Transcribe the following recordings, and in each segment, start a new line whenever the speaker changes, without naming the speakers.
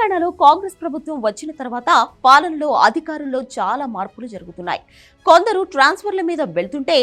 తెలంగాణలో కాంగ్రెస్ ప్రభుత్వం వచ్చిన తర్వాత పాలనలో అధికారుల్లో చాలా మార్పులు జరుగుతున్నాయి. కొందరు ట్రాన్స్ఫర్ల మీద వెళ్తుంటే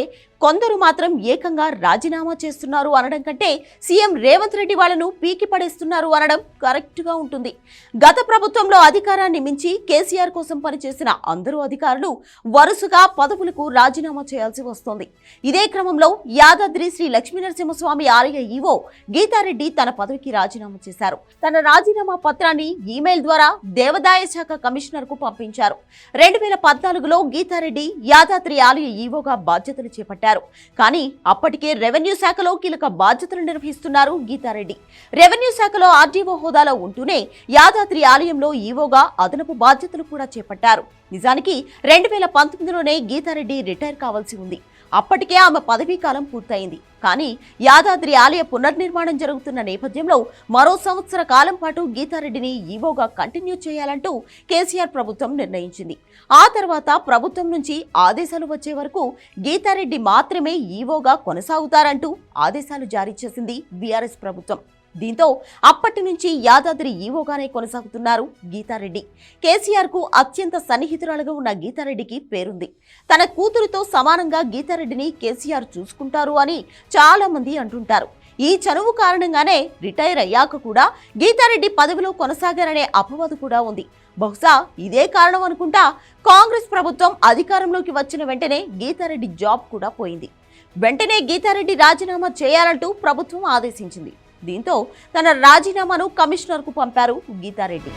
కొందరు మాత్రం ఏకంగా రాజీనామా చేస్తున్నారు అనడం కంటే సీఎం రేవంత్ రెడ్డి వాళ్ళను పీకి పడేస్తున్నారు అనడం కరెక్ట్ గా ఉంటుంది. గత ప్రభుత్వంలో అధికారాన్ని మించి కేసీఆర్ కోసం పనిచేసిన అందరూ అధికారులు వరుసగా పదవులకు రాజీనామా చేయాల్సి వస్తోంది. ఇదే క్రమంలో యాదాద్రి శ్రీ లక్ష్మీనరసింహస్వామి ఆలయ ఈవో గీతారెడ్డి తన పదవికి రాజీనామా చేశారు. తన రాజీనామా పత్రాన్ని ఈమెయిల్ ద్వారా దేవాదాయ శాఖ కమిషనర్ కు పంపించారు. 2014లో గీతారెడ్డి యాదాద్రి ఆలయ ఈవోగా బాధ్యతలు చేపట్టారు. కానీ అప్పటికే రెవెన్యూ శాఖలో కీలక బాధ్యతలు నిర్వహిస్తున్నారు గీతారెడ్డి. రెవెన్యూ శాఖలో ఆర్డీఓ హోదాలో ఉంటూనే యాదాద్రి ఆలయంలో ఈవోగా అదనపు బాధ్యతలు కూడా చేపట్టారు. నిజానికి 2019లోనే గీతారెడ్డి రిటైర్ కావాల్సి ఉంది. అప్పటికే ఆమె పదవీ కాలం పూర్తయింది. కానీ యాదాద్రి ఆలయ పునర్నిర్మాణం జరుగుతున్న నేపథ్యంలో మరో సంవత్సర కాలం పాటు గీతారెడ్డిని ఈవోగా కంటిన్యూ చేయాలంటూ కేసీఆర్ ప్రభుత్వం నిర్ణయించింది. ఆ తర్వాత ప్రభుత్వం నుంచి ఆదేశాలు వచ్చే వరకు గీతారెడ్డి మాత్రమే ఈవోగా కొనసాగుతారంటూ ఆదేశాలు జారీ చేసింది బీఆర్ఎస్ ప్రభుత్వం. దీంతో అప్పటి నుంచి యాదాద్రి ఈవోగానే కొనసాగుతున్నారు గీతారెడ్డి. కేసీఆర్ కు అత్యంత సన్నిహితురాలుగా ఉన్న గీతారెడ్డికి పేరుంది. తన కూతురుతో సమానంగా గీతారెడ్డిని కేసీఆర్ చూసుకుంటారు అని చాలా మంది అంటుంటారు. ఈ చనువు కారణంగానే రిటైర్ అయ్యాక కూడా గీతారెడ్డి పదవిలో కొనసాగారనే అపవాదు కూడా ఉంది. బహుశా ఇదే కారణం అనుకుంటా కాంగ్రెస్ ప్రభుత్వం అధికారంలోకి వచ్చిన వెంటనే గీతారెడ్డి జాబ్ కూడా పోయింది. వెంటనే గీతారెడ్డి రాజీనామా చేయాలంటూ ప్రభుత్వం ఆదేశించింది. దీంతో తన రాజీనామాను కమిషనర్కు పంపారు గీతారెడ్డి.